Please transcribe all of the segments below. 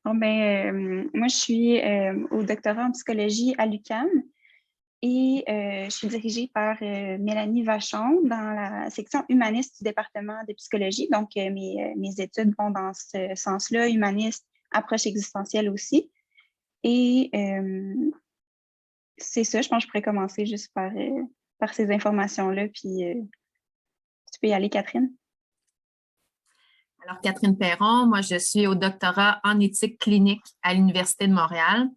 Moi, je suis au doctorat en psychologie à l'UQAM et je suis dirigée par Mélanie Vachon dans la section humaniste du département de psychologie. Donc, mes études vont dans ce sens-là, humaniste, approche existentielle aussi. Et c'est ça, je pense que je pourrais commencer juste par ces informations-là, puis tu peux y aller, Catherine. Alors, Catherine Perron, moi, je suis au doctorat en éthique clinique à l'Université de Montréal.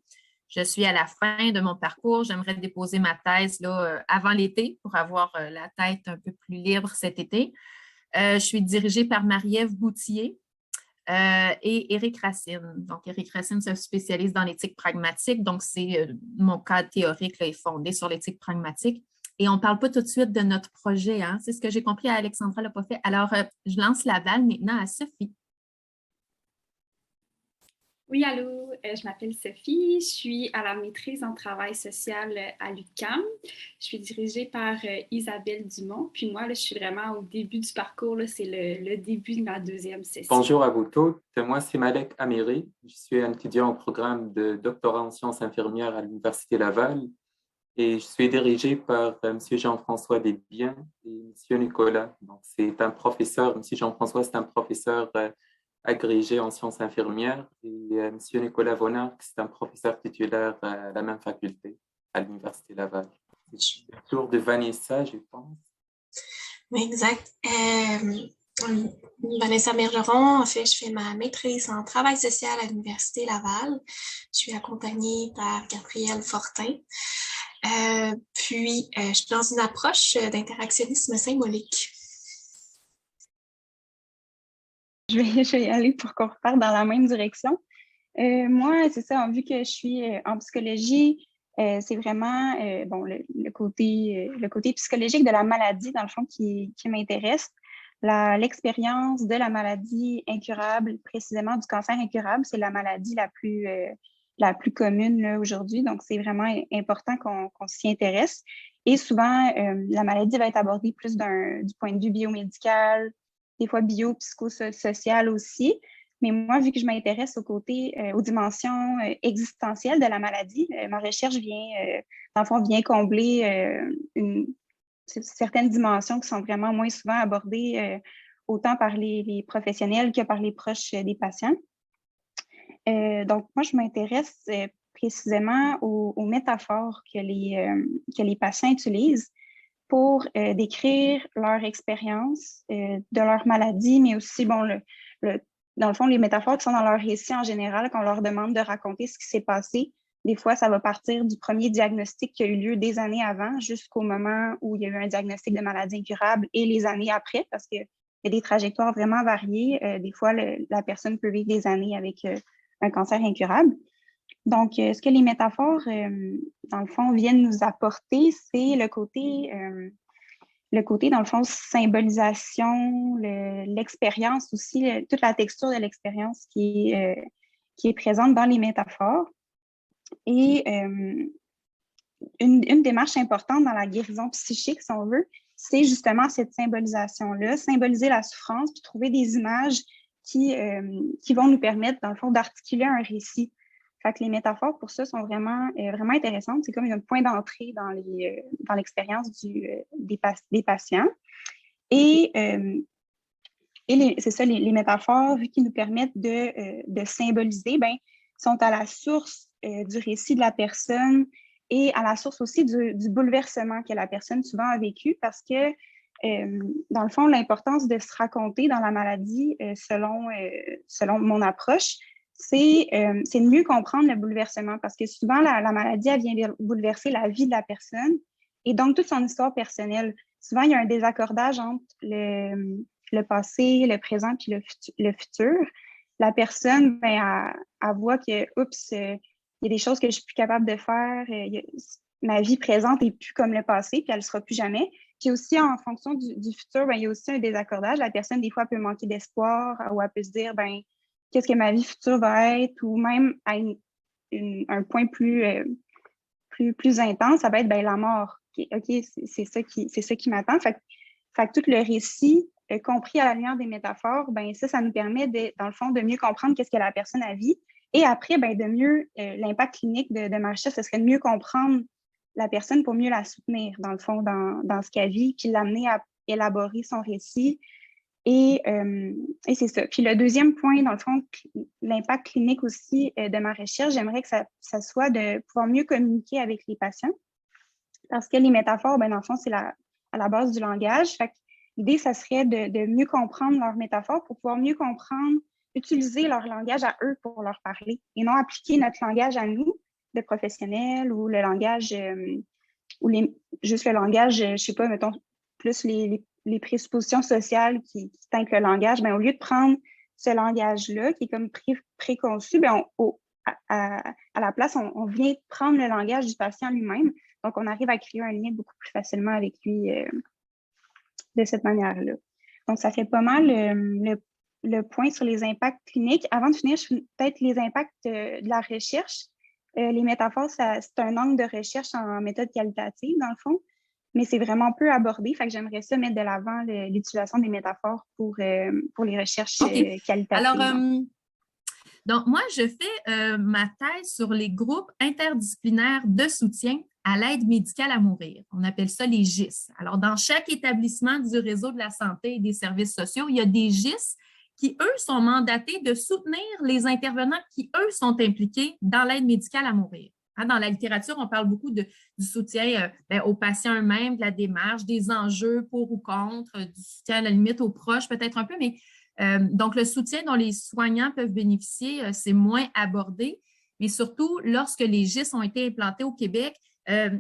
Je suis à la fin de mon parcours. J'aimerais déposer ma thèse là, avant l'été pour avoir la tête un peu plus libre cet été. Je suis dirigée par Marie-Ève Boutier et Éric Racine. Donc, Éric Racine se spécialise dans l'éthique pragmatique. Donc, mon cadre théorique là, est fondé sur l'éthique pragmatique. Et on ne parle pas tout de suite de notre projet. Hein? C'est ce que j'ai compris, Alexandra l'a pas fait. Alors, je lance la balle maintenant à Sophie. Oui, allô, je m'appelle Sophie, je suis à la maîtrise en travail social à l'UQAM. Je suis dirigée par Isabelle Dumont, puis moi, là, je suis vraiment au début du parcours, là, c'est le début de ma deuxième session. Bonjour à vous toutes, moi c'est Malek Amiri, je suis un étudiant au programme de doctorat en sciences infirmières à l'Université Laval et je suis dirigé par M. Jean-François Desbiens et M. Nicolas. Donc, c'est un professeur, M. Jean-François, c'est un professeur agrégé en sciences infirmières et M. Nicolas Vonard, c'est un professeur titulaire à la même faculté à l'Université Laval. C'est le tour de Vanessa, je pense. Oui, exact. Vanessa Bergeron, en fait, je fais ma maîtrise en travail social à l'Université Laval. Je suis accompagnée par Gabrielle Fortin. Je suis dans une approche d'interactionnisme symbolique. Je vais y aller pour qu'on reparte dans la même direction. Moi, c'est ça, vu que je suis en psychologie, c'est vraiment le côté psychologique de la maladie, dans le fond, qui m'intéresse. L'expérience de la maladie incurable, précisément du cancer incurable, c'est la maladie la plus commune là, aujourd'hui. Donc, c'est vraiment important qu'on s'y intéresse. Et souvent, la maladie va être abordée plus du point de vue biomédical, des fois bio-psychosocial aussi. Mais moi, vu que je m'intéresse aux dimensions existentielles de la maladie, ma recherche dans le fond, vient combler certaines dimensions qui sont vraiment moins souvent abordées autant par les professionnels que par les proches des patients. Donc, moi, je m'intéresse précisément aux métaphores que les patients utilisent pour décrire leur expérience de leur maladie, mais aussi, dans le fond, les métaphores qui sont dans leur récit en général, quand on leur demande de raconter ce qui s'est passé. Des fois, ça va partir du premier diagnostic qui a eu lieu des années avant jusqu'au moment où il y a eu un diagnostic de maladie incurable et les années après, parce qu'il y a des trajectoires vraiment variées. Des fois, la personne peut vivre des années avec un cancer incurable. Donc, ce que les métaphores, dans le fond, viennent nous apporter, c'est le côté, dans le fond, symbolisation, l'expérience aussi, toute la texture de l'expérience qui est présente dans les métaphores. Et une démarche importante dans la guérison psychique, si on veut, c'est justement cette symbolisation-là, symboliser la souffrance, puis trouver des images qui vont nous permettre, dans le fond, d'articuler un récit. Fait que les métaphores, pour ça, sont vraiment intéressantes. C'est comme un point d'entrée dans l'expérience des patients. Et c'est ça, les métaphores, vu qu'ils nous permettent de symboliser, sont à la source du récit de la personne et à la source aussi du bouleversement que la personne souvent a vécu parce que, dans le fond, l'importance de se raconter dans la maladie, selon mon approche, c'est de mieux comprendre le bouleversement parce que souvent, la maladie, elle vient bouleverser la vie de la personne et donc toute son histoire personnelle. Souvent, il y a un désaccordage entre le passé, le présent puis le futur. La personne, elle voit que, oups, il y a des choses que je suis plus capable de faire, ma vie présente n'est plus comme le passé, puis elle ne sera plus jamais. Puis aussi, en fonction du futur, il y a aussi un désaccordage. La personne, des fois, peut manquer d'espoir ou elle peut se dire, qu'est-ce que ma vie future va être, ou même à un point plus intense, ça va être la mort. OK, c'est ça qui m'attend. Fait que tout le récit, compris à la lumière des métaphores, ça nous permet, dans le fond, de mieux comprendre qu'est-ce que la personne a vécu Et après, ben, de mieux, l'impact clinique de ma recherche, ce serait de mieux comprendre la personne pour mieux la soutenir, dans le fond, dans ce qu'elle vit, puis l'amener à élaborer son récit. Et c'est ça. Puis le deuxième point, dans le fond, l'impact clinique aussi de ma recherche, j'aimerais que ça soit de pouvoir mieux communiquer avec les patients. Parce que les métaphores, ben, dans le fond, c'est à la base du langage. Fait que l'idée, ça serait de mieux comprendre leurs métaphores pour pouvoir mieux comprendre, utiliser leur langage à eux pour leur parler et non appliquer notre langage à nous, de professionnels, ou le langage, juste le langage, je sais pas, mettons, plus les présuppositions sociales qui teintent le langage. Ben, au lieu de prendre ce langage-là, qui est comme préconçu, ben, à la place, on vient prendre le langage du patient lui-même. Donc, on arrive à créer un lien beaucoup plus facilement avec lui de cette manière-là. Donc, ça fait pas mal le point sur les impacts cliniques. Avant de finir, peut-être les impacts de la recherche. Les métaphores, c'est un angle de recherche en méthode qualitative, dans le fond, mais c'est vraiment peu abordé. Fait que j'aimerais ça mettre de l'avant l'utilisation des métaphores pour les recherches qualitatives. Alors, donc, moi, je fais ma thèse sur les groupes interdisciplinaires de soutien à l'aide médicale à mourir. On appelle ça les GIS. Alors, dans chaque établissement du réseau de la santé et des services sociaux, il y a des GIS qui, eux, sont mandatés de soutenir les intervenants qui, eux, sont impliqués dans l'aide médicale à mourir. Dans la littérature, on parle beaucoup du soutien aux patients eux-mêmes, de la démarche, des enjeux pour ou contre, du soutien à la limite aux proches, peut-être un peu, mais donc le soutien dont les soignants peuvent bénéficier, c'est moins abordé, mais surtout, lorsque les GIS ont été implantés au Québec,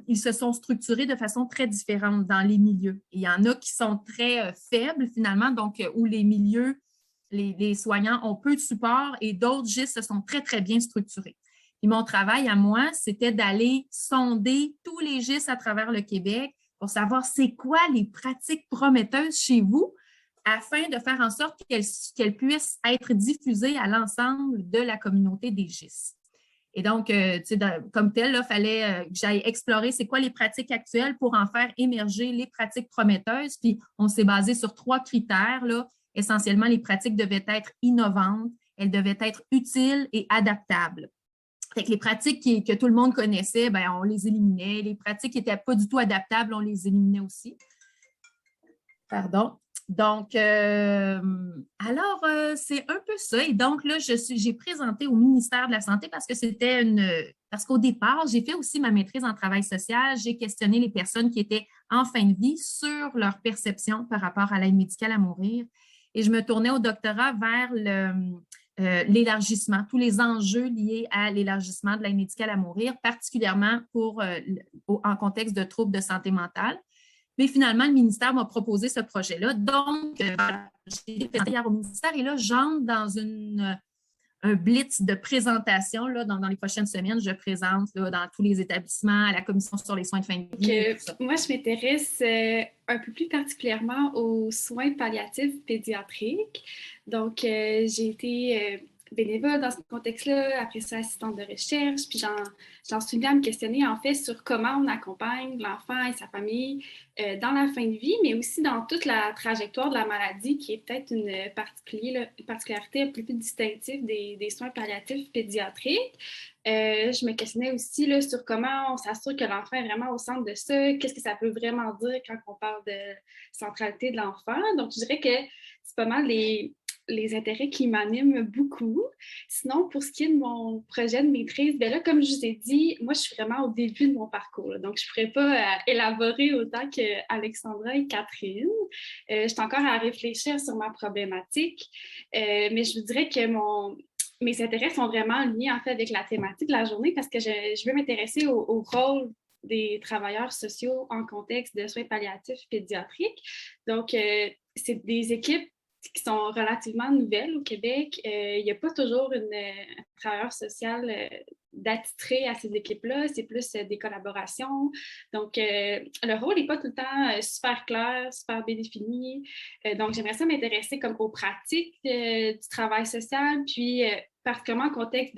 ils se sont structurés de façon très différente dans les milieux. Et il y en a qui sont très faibles, finalement, donc où les milieux, les soignants ont peu de support, et d'autres GIS se sont très, très bien structurés. Et mon travail à moi, c'était d'aller sonder tous les GIS à travers le Québec pour savoir c'est quoi les pratiques prometteuses chez vous afin de faire en sorte qu'elles puissent être diffusées à l'ensemble de la communauté des GIS. Et donc, comme tel, il fallait que j'aille explorer c'est quoi les pratiques actuelles pour en faire émerger les pratiques prometteuses. Puis, on s'est basé sur 3 critères, là. Essentiellement, les pratiques devaient être innovantes, elles devaient être utiles et adaptables. Fait que les pratiques que tout le monde connaissait, ben, on les éliminait. Les pratiques qui n'étaient pas du tout adaptables, on les éliminait aussi. Pardon. Donc, c'est un peu ça. Et donc, là, j'ai présenté au ministère de la Santé parce qu'au départ, j'ai fait aussi ma maîtrise en travail social. J'ai questionné les personnes qui étaient en fin de vie sur leur perception par rapport à l'aide médicale à mourir. Et je me tournais au doctorat vers l'élargissement, tous les enjeux liés à l'élargissement de l'aide médicale à mourir, particulièrement en contexte de troubles de santé mentale. Mais finalement, le ministère m'a proposé ce projet-là. Donc, j'ai présenté hier au ministère et là, j'entre dans un blitz de présentation. Là, dans les prochaines semaines, je présente là, dans tous les établissements, à la Commission sur les soins de fin de vie. Moi, je m'intéresse un peu plus particulièrement aux soins palliatifs pédiatriques. Donc, j'ai été bénévole dans ce contexte-là, après ça, assistante de recherche, puis j'en suis venue à me questionner, en fait, sur comment on accompagne l'enfant et sa famille dans la fin de vie, mais aussi dans toute la trajectoire de la maladie, qui est peut-être une particularité un peu plus distinctive des soins palliatifs pédiatriques. Je me questionnais aussi là, sur comment on s'assure que l'enfant est vraiment au centre de ça, qu'est-ce que ça peut vraiment dire quand on parle de centralité de l'enfant. Donc, je dirais que c'est pas mal les intérêts qui m'animent beaucoup. Sinon, pour ce qui est de mon projet de maîtrise, bien là, comme je vous ai dit, moi, je suis vraiment au début de mon parcours. Là, donc, je ne pourrais pas élaborer autant qu'Alexandra et Catherine. Je suis encore à réfléchir sur ma problématique, mais je vous dirais que mes intérêts sont vraiment liés, en fait, avec la thématique de la journée parce que je veux m'intéresser au rôle des travailleurs sociaux en contexte de soins palliatifs pédiatriques. Donc, c'est des équipes qui sont relativement nouvelles au Québec. Il n'y a pas toujours un travailleur social d'attitré à ces équipes-là. C'est plus des collaborations. Donc, le rôle n'est pas tout le temps super clair, super bien défini. Donc, j'aimerais ça m'intéresser comme aux pratiques du travail social, puis particulièrement en contexte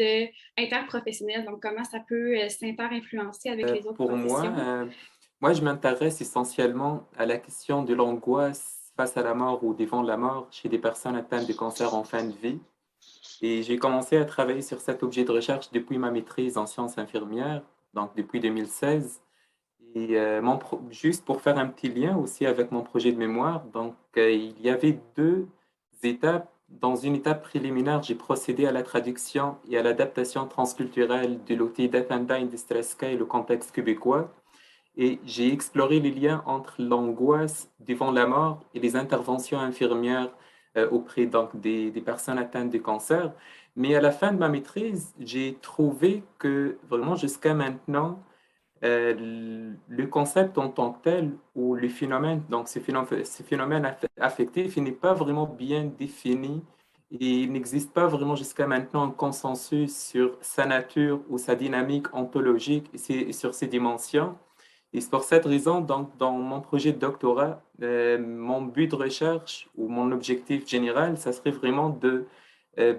interprofessionnel. Donc, comment ça peut s'inter-influencer avec les autres professions. Moi, je m'intéresse essentiellement à la question de l'angoisse face à la mort ou devant la mort chez des personnes atteintes de cancer en fin de vie. Et j'ai commencé à travailler sur cet objet de recherche depuis ma maîtrise en sciences infirmières, donc depuis 2016. Et juste pour faire un petit lien aussi avec mon projet de mémoire, donc il y avait deux étapes. Dans une étape préliminaire, j'ai procédé à la traduction et à l'adaptation transculturelle de l'outil Dependa Indistreska et le contexte québécois. Et j'ai exploré les liens entre l'angoisse devant la mort et les interventions infirmières auprès donc, des personnes atteintes de cancer. Mais à la fin de ma maîtrise, j'ai trouvé que vraiment jusqu'à maintenant, le concept en tant que tel ou le phénomène, donc ce phénomène affectif, il n'est pas vraiment bien défini et il n'existe pas vraiment jusqu'à maintenant un consensus sur sa nature ou sa dynamique ontologique et sur ses dimensions. Et c'est pour cette raison, donc, dans mon projet de doctorat, mon but de recherche ou mon objectif général, ça serait vraiment de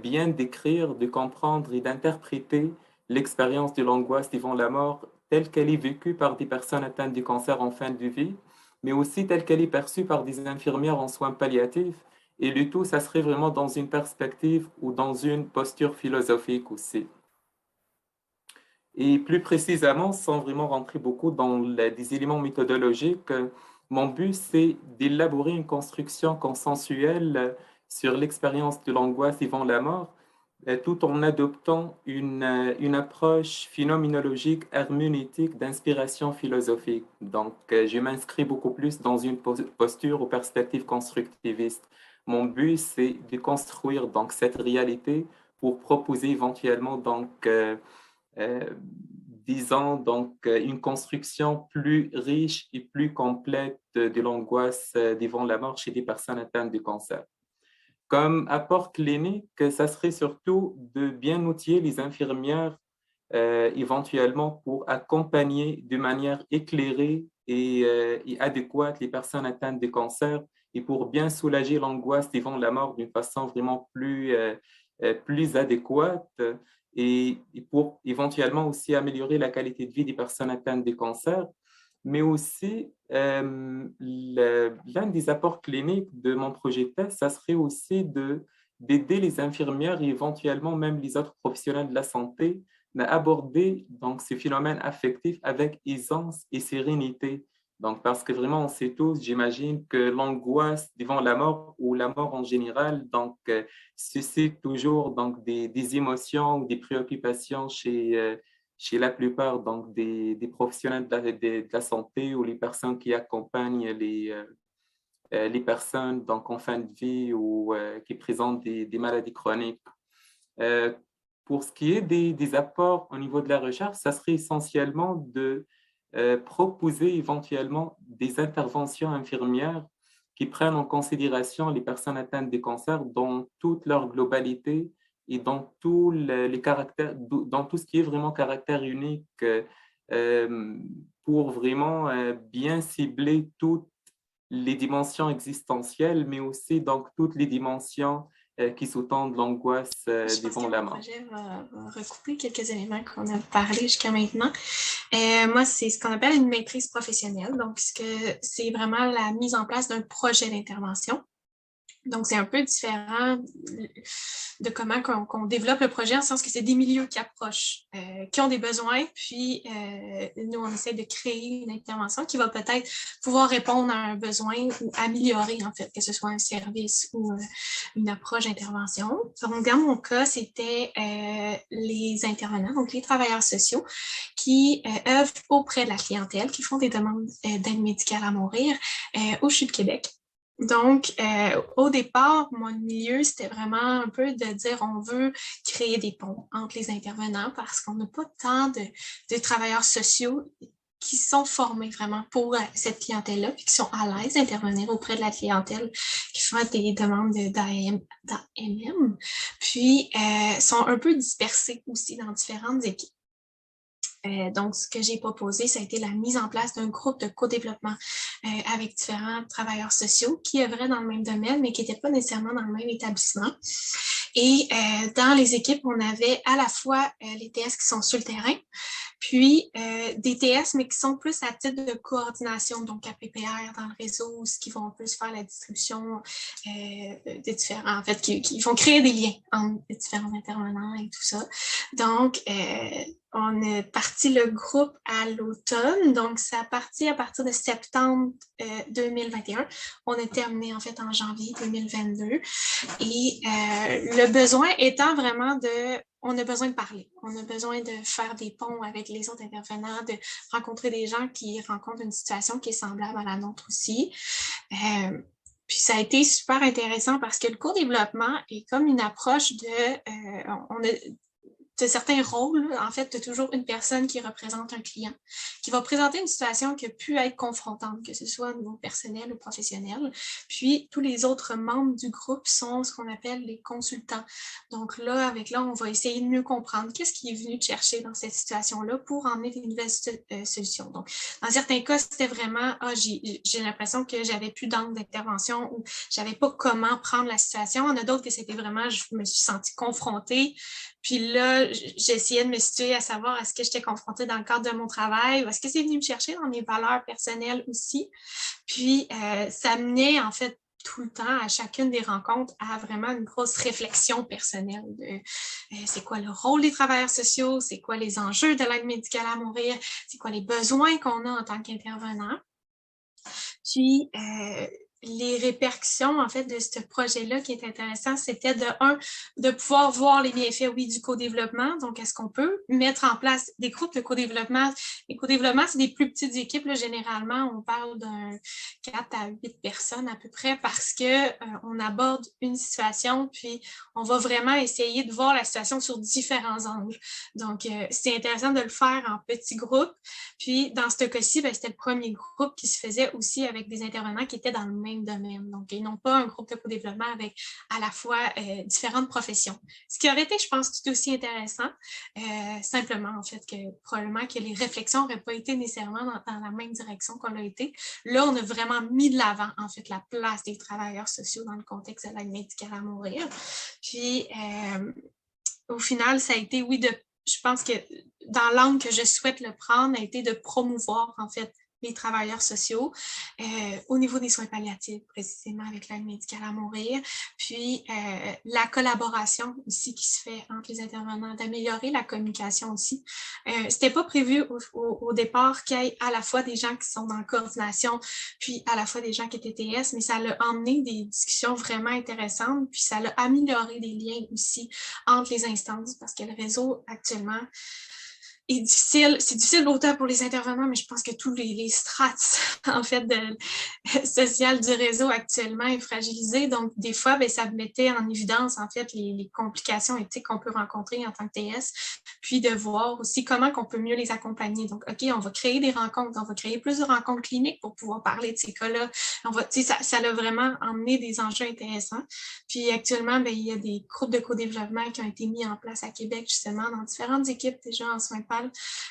bien décrire, de comprendre et d'interpréter l'expérience de l'angoisse devant la mort telle qu'elle est vécue par des personnes atteintes du cancer en fin de vie, mais aussi telle qu'elle est perçue par des infirmières en soins palliatifs. Et le tout, ça serait vraiment dans une perspective ou dans une posture philosophique aussi. Et plus précisément, sans vraiment rentrer beaucoup dans des éléments méthodologiques, mon but, c'est d'élaborer une construction consensuelle sur l'expérience de l'angoisse devant la mort, tout en adoptant une approche phénoménologique herméneutique d'inspiration philosophique. Donc, je m'inscris beaucoup plus dans une posture aux perspectives constructivistes. Mon but, c'est de construire donc cette réalité pour proposer éventuellement euh, disons donc une construction plus riche et plus complète de l'angoisse devant la mort chez des personnes atteintes de cancer. Comme apport clinique, ça serait surtout de bien outiller les infirmières éventuellement pour accompagner de manière éclairée et adéquate les personnes atteintes de cancer et pour bien soulager l'angoisse devant la mort d'une façon vraiment plus adéquate et pour éventuellement aussi améliorer la qualité de vie des personnes atteintes de cancer. Mais aussi, l'un des apports cliniques de mon projet de thèse, ça serait aussi d'aider les infirmières et éventuellement même les autres professionnels de la santé à aborder donc, ce phénomène affectif avec aisance et sérénité. Donc, parce que vraiment, on sait tous, j'imagine que l'angoisse devant la mort ou la mort en général, donc, suscite toujours donc, des émotions ou des préoccupations chez la plupart donc, des professionnels de la santé ou les personnes qui accompagnent les personnes donc, en fin de vie ou qui présentent des maladies chroniques. Euh, pour ce qui est des apports au niveau de la recherche, ça serait essentiellement de proposer éventuellement des interventions infirmières qui prennent en considération les personnes atteintes de cancer dans toute leur globalité et dans tous les caractères, dans tout ce qui est vraiment caractère unique euh, pour vraiment bien cibler toutes les dimensions existentielles, mais aussi donc toutes les dimensions qui sous-tendent l'angoisse Je pense que devant mon la mort. projet va recouper quelques éléments qu'on a parlé jusqu'à maintenant. Moi, c'est ce qu'on appelle une maîtrise professionnelle. Donc, c'est vraiment la mise en place d'un projet d'intervention. Donc, c'est un peu différent de comment qu'on développe le projet, en sens que c'est des milieux qui approchent, qui ont des besoins, puis nous, on essaie de créer une intervention qui va peut-être pouvoir répondre à un besoin ou améliorer, en fait, que ce soit un service ou une approche d'intervention. Donc, dans mon cas, c'était les intervenants, donc les travailleurs sociaux, qui œuvrent auprès de la clientèle, qui font des demandes d'aide médicale à mourir au CHU de Québec. Donc, au départ, mon milieu, c'était vraiment un peu de dire on veut créer des ponts entre les intervenants parce qu'on n'a pas tant de travailleurs sociaux qui sont formés vraiment pour cette clientèle-là, puis qui sont à l'aise d'intervenir auprès de la clientèle qui font des demandes d'AMM, puis sont un peu dispersés aussi dans différentes équipes. Donc, ce que j'ai proposé, ça a été la mise en place d'un groupe de co-développement avec différents travailleurs sociaux qui œuvraient dans le même domaine, mais qui n'étaient pas nécessairement dans le même établissement. Et dans les équipes, on avait à la fois les TS qui sont sur le terrain, puis des TS, mais qui sont plus à titre de coordination, donc à PPR dans le réseau, ce qui vont plus faire la distribution des différents, en fait, qui vont créer des liens entre les différents intervenants et tout ça. Donc, on est parti le groupe à l'automne, donc ça a parti à partir de septembre 2021. On a terminé en fait en janvier 2022. Et le besoin étant vraiment on a besoin de parler, on a besoin de faire des ponts avec les autres intervenants, de rencontrer des gens qui rencontrent une situation qui est semblable à la nôtre aussi. Puis ça a été super intéressant parce que le co-développement est comme une approche on a certains rôles. En fait, tu as toujours une personne qui représente un client, qui va présenter une situation qui a pu être confrontante, que ce soit au niveau personnel ou professionnel. Puis, tous les autres membres du groupe sont ce qu'on appelle les consultants. Donc là, on va essayer de mieux comprendre qu'est-ce qui est venu te chercher dans cette situation-là pour emmener des nouvelles solutions. Donc, dans certains cas, c'était vraiment, j'ai l'impression que j'avais plus d'angle d'intervention ou j'avais pas comment prendre la situation. Il y en a d'autres que c'était vraiment, je me suis sentie confrontée. Puis là, j'essayais de me situer à savoir est-ce que j'étais confrontée dans le cadre de mon travail ou est-ce que c'est venu me chercher dans mes valeurs personnelles aussi. Puis, ça menait en fait tout le temps à chacune des rencontres à vraiment une grosse réflexion personnelle de c'est quoi le rôle des travailleurs sociaux, c'est quoi les enjeux de l'aide médicale à mourir, c'est quoi les besoins qu'on a en tant qu'intervenant. Puis, les répercussions, en fait, de ce projet-là qui est intéressant, c'était de pouvoir voir les bienfaits, oui, du co-développement. Donc, est-ce qu'on peut mettre en place des groupes de co-développement? Les co-développements, c'est des plus petites équipes, là, généralement, on parle d'un 4 à 8 personnes à peu près parce que on aborde une situation, puis on va vraiment essayer de voir la situation sur différents angles. Donc, c'est intéressant de le faire en petits groupes. Puis, dans ce cas-ci, c'était le premier groupe qui se faisait aussi avec des intervenants qui étaient dans le même domaine. Donc, ils n'ont pas un groupe de co-développement avec à la fois différentes professions. Ce qui aurait été, je pense, tout aussi intéressant. Simplement, en fait, que probablement que les réflexions n'auraient pas été nécessairement dans la même direction qu'on l'a été. Là, on a vraiment mis de l'avant, en fait, la place des travailleurs sociaux dans le contexte de l'aide médicale à mourir. Puis, au final, ça a été, oui, je pense que dans l'angle que je souhaite le prendre, a été de promouvoir, en fait, les travailleurs sociaux au niveau des soins palliatifs, précisément avec l'aide médicale à mourir. Puis, la collaboration aussi qui se fait entre les intervenants, d'améliorer la communication aussi. C'était pas prévu au départ qu'il y ait à la fois des gens qui sont dans la coordination, puis à la fois des gens qui étaient TS, mais ça l'a emmené des discussions vraiment intéressantes, puis ça l'a amélioré des liens aussi entre les instances, parce que le réseau actuellement est difficile. C'est difficile autant pour les intervenants, mais je pense que tous les strates, en fait, sociales du réseau actuellement est fragilisé. Donc, des fois, ça mettait en évidence, en fait, les complications éthiques qu'on peut rencontrer en tant que TS, puis de voir aussi comment on peut mieux les accompagner. Donc, OK, on va créer des rencontres, on va créer plus de rencontres cliniques pour pouvoir parler de ces cas-là. Ça a vraiment emmené des enjeux intéressants. Puis, actuellement, il y a des groupes de co-développement qui ont été mis en place à Québec, justement, dans différentes équipes déjà en soins palliatifs.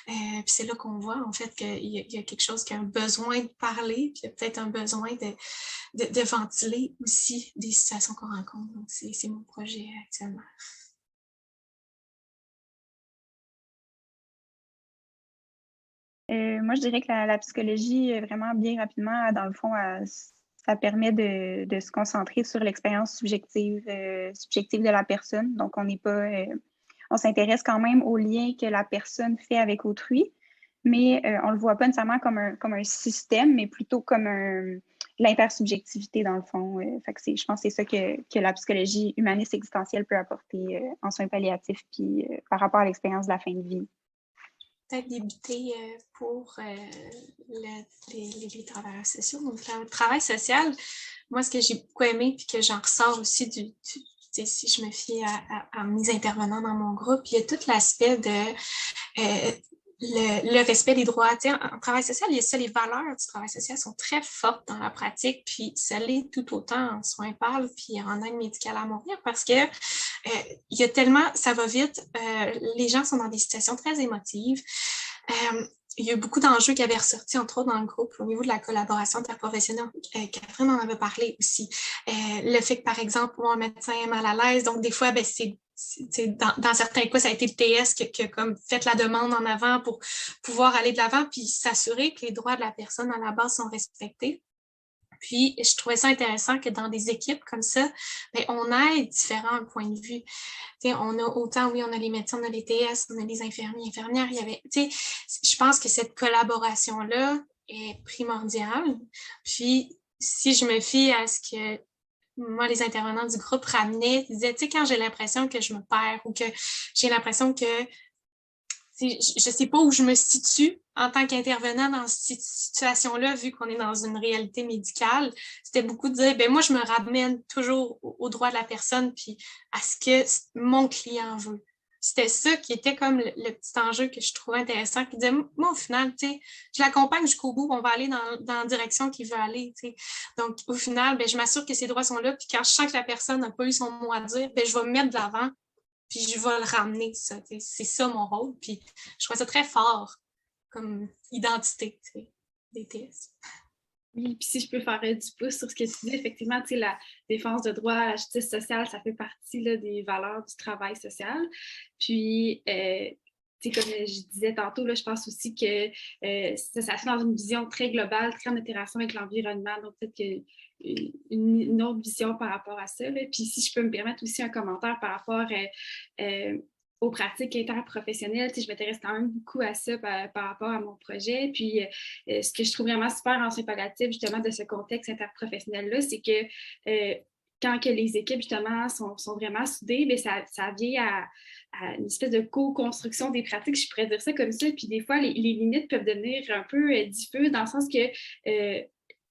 Puis c'est là qu'on voit en fait qu'il y a quelque chose qui a un besoin de parler, puis il y a peut-être un besoin de ventiler aussi des situations qu'on rencontre. Donc c'est mon projet actuellement. Moi, je dirais que la psychologie, vraiment bien rapidement, dans le fond, ça permet de se concentrer sur l'expérience subjective de la personne. Donc, on s'intéresse quand même aux liens que la personne fait avec autrui, mais on ne le voit pas nécessairement comme un système, mais plutôt comme l'intersubjectivité, dans le fond. Fait que je pense que c'est ça que la psychologie humaniste existentielle peut apporter en soins palliatifs, puis par rapport à l'expérience de la fin de vie. Peut-être débuter pour les travailleurs sociaux. Donc, le travail social, moi, ce que j'ai beaucoup aimé, puis que j'en ressors aussi si je me fie à mes intervenants dans mon groupe, il y a tout l'aspect de le respect des droits. En travail social, il y a ça, les valeurs du travail social sont très fortes dans la pratique, puis ça l'est tout autant en soins PAL puis en aide médicale à mourir parce que il y a tellement, ça va vite, les gens sont dans des situations très émotives. Il y a eu beaucoup d'enjeux qui avaient ressorti, entre autres dans le groupe, au niveau de la collaboration interprofessionnelle. Catherine en avait parlé aussi. Le fait que, par exemple, un médecin est mal à l'aise, donc des fois, dans certains cas, ça a été le TS qui a comme fait la demande en avant pour pouvoir aller de l'avant puis s'assurer que les droits de la personne à la base sont respectés. Puis, je trouvais ça intéressant que dans des équipes comme ça, on ait différents points de vue. T'sais, on a autant, oui, on a les médecins, on a les TS, on a les infirmiers, infirmières. Je pense que cette collaboration-là est primordiale. Puis, si je me fie à ce que moi, les intervenants du groupe ramenaient, ils disaient, quand j'ai l'impression que je me perds ou que j'ai l'impression que je ne sais pas où je me situe en tant qu'intervenant dans cette situation-là, vu qu'on est dans une réalité médicale. C'était beaucoup de dire, moi, je me ramène toujours au droit de la personne puis à ce que mon client veut. C'était ça qui était comme le petit enjeu que je trouvais intéressant, qui disait, moi, au final, je l'accompagne jusqu'au bout, on va aller dans la direction qu'il veut aller. Donc, au final, je m'assure que ses droits sont là, puis quand je sens que la personne n'a pas eu son mot à dire, je vais me mettre de l'avant, puis je vais le ramener, ça. C'est ça mon rôle. Puis je trouve ça très fort comme identité des TS. Oui, puis si je peux faire du pouce sur ce que tu dis, effectivement, la défense de droits, la justice sociale, ça fait partie là, des valeurs du travail social. Puis, comme je disais tantôt, là, je pense aussi que ça se fait dans une vision très globale, très en interaction avec l'environnement. Donc, peut-être une autre vision par rapport à ça. Là. Puis, si je peux me permettre aussi un commentaire par rapport aux pratiques interprofessionnelles, je m'intéresse quand même beaucoup à ça par rapport à mon projet. Puis, ce que je trouve vraiment super en sympathique justement de ce contexte interprofessionnel-là, c'est que quand que les équipes justement sont vraiment soudées, ça vient à une espèce de co-construction des pratiques, je pourrais dire ça comme ça. Puis des fois, les limites peuvent devenir un peu diffuses dans le sens que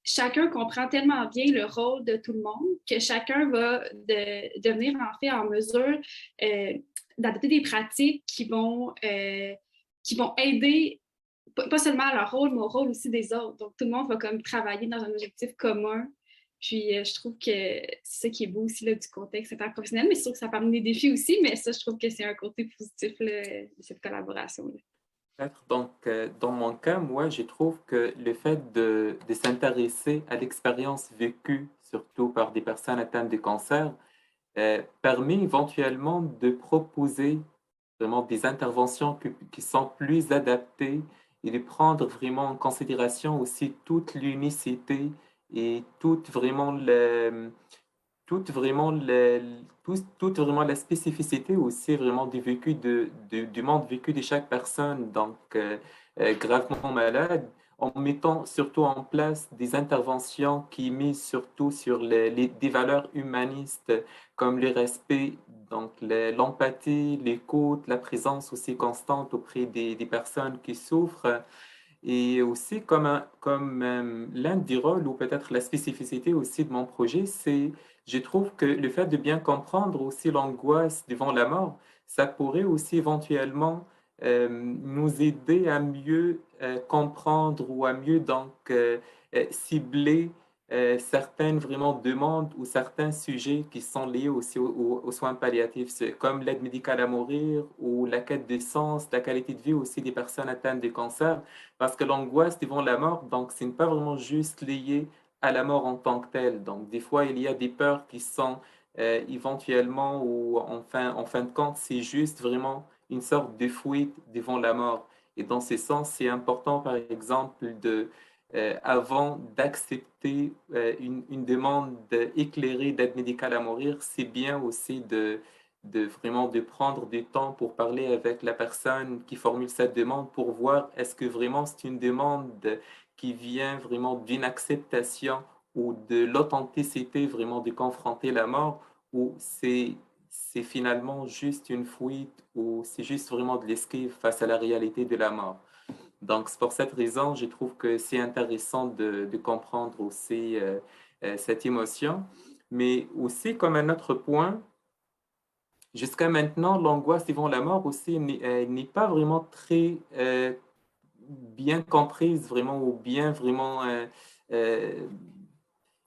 chacun comprend tellement bien le rôle de tout le monde que chacun va devenir en fait en mesure d'adopter des pratiques qui vont aider pas seulement à leur rôle, mais au rôle aussi des autres. Donc, tout le monde va comme travailler dans un objectif commun. Puis, je trouve que c'est ça qui est beau aussi là, du contexte interprofessionnel, mais c'est sûr que ça peut amener des défis aussi, mais ça, je trouve que c'est un côté positif là, de cette collaboration-là. Donc, dans mon cas, moi, je trouve que le fait de s'intéresser à l'expérience vécue, surtout par des personnes atteintes de cancer, permet éventuellement de proposer vraiment des interventions qui sont plus adaptées et de prendre vraiment en considération aussi toute l'unicité et toute vraiment la spécificité aussi vraiment du vécu du monde vécu de chaque personne, donc gravement malade, en mettant surtout en place des interventions qui misent surtout sur des valeurs humanistes comme le respect, donc l'empathie, l'écoute, la présence aussi constante auprès des personnes qui souffrent. Et aussi, comme l'un des rôles ou peut-être la spécificité aussi de mon projet, je trouve que le fait de bien comprendre aussi l'angoisse devant la mort, ça pourrait aussi éventuellement nous aider à mieux comprendre ou à mieux cibler certaines vraiment demandes ou certains sujets qui sont liés aussi aux soins palliatifs, comme l'aide médicale à mourir ou la quête de sens, la qualité de vie aussi des personnes atteintes de cancer. Parce que l'angoisse devant la mort, donc, ce n'est pas vraiment juste lié à la mort en tant que telle. Donc, des fois, il y a des peurs qui sont éventuellement, ou en fin de compte, c'est juste vraiment une sorte de fuite devant la mort. Et dans ce sens, c'est important, par exemple, avant d'accepter une demande éclairée d'aide médicale à mourir, c'est bien aussi vraiment de prendre du temps pour parler avec la personne qui formule cette demande pour voir est-ce que vraiment c'est une demande qui vient vraiment d'une acceptation ou de l'authenticité vraiment de confronter la mort ou c'est finalement juste une fuite ou c'est juste vraiment de l'esquive face à la réalité de la mort. Donc, c'est pour cette raison, je trouve que c'est intéressant de comprendre aussi cette émotion. Mais aussi, comme un autre point, jusqu'à maintenant, l'angoisse devant la mort aussi n'est pas vraiment très bien comprise, vraiment, ou bien vraiment euh,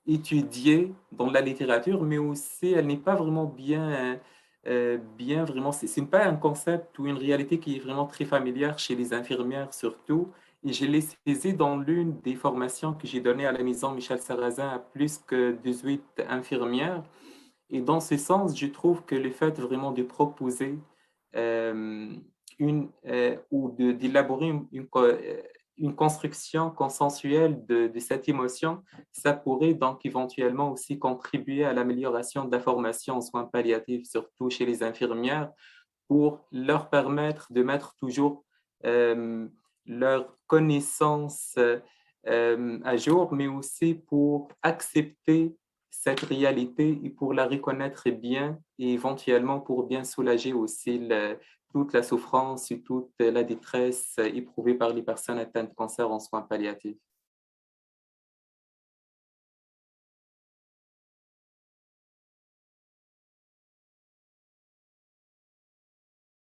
étudiée dans la littérature, mais aussi elle n'est pas vraiment bien bien vraiment, c'est pas un concept ou une réalité qui est vraiment très familière chez les infirmières surtout. Et je l'ai saisi dans l'une des formations que j'ai données à la maison Michel Sarrazin à plus que 18 infirmières. Et dans ce sens, je trouve que le fait vraiment de proposer euh, ou d'élaborer une construction consensuelle de cette émotion, ça pourrait donc éventuellement aussi contribuer à l'amélioration de la formation en soins palliatifs, surtout chez les infirmières, pour leur permettre de mettre toujours euh, leurs connaissances à jour, mais aussi pour accepter cette réalité et pour la reconnaître bien et éventuellement pour bien soulager aussi toute la souffrance et toute la détresse éprouvée par les personnes atteintes de cancer en soins palliatifs.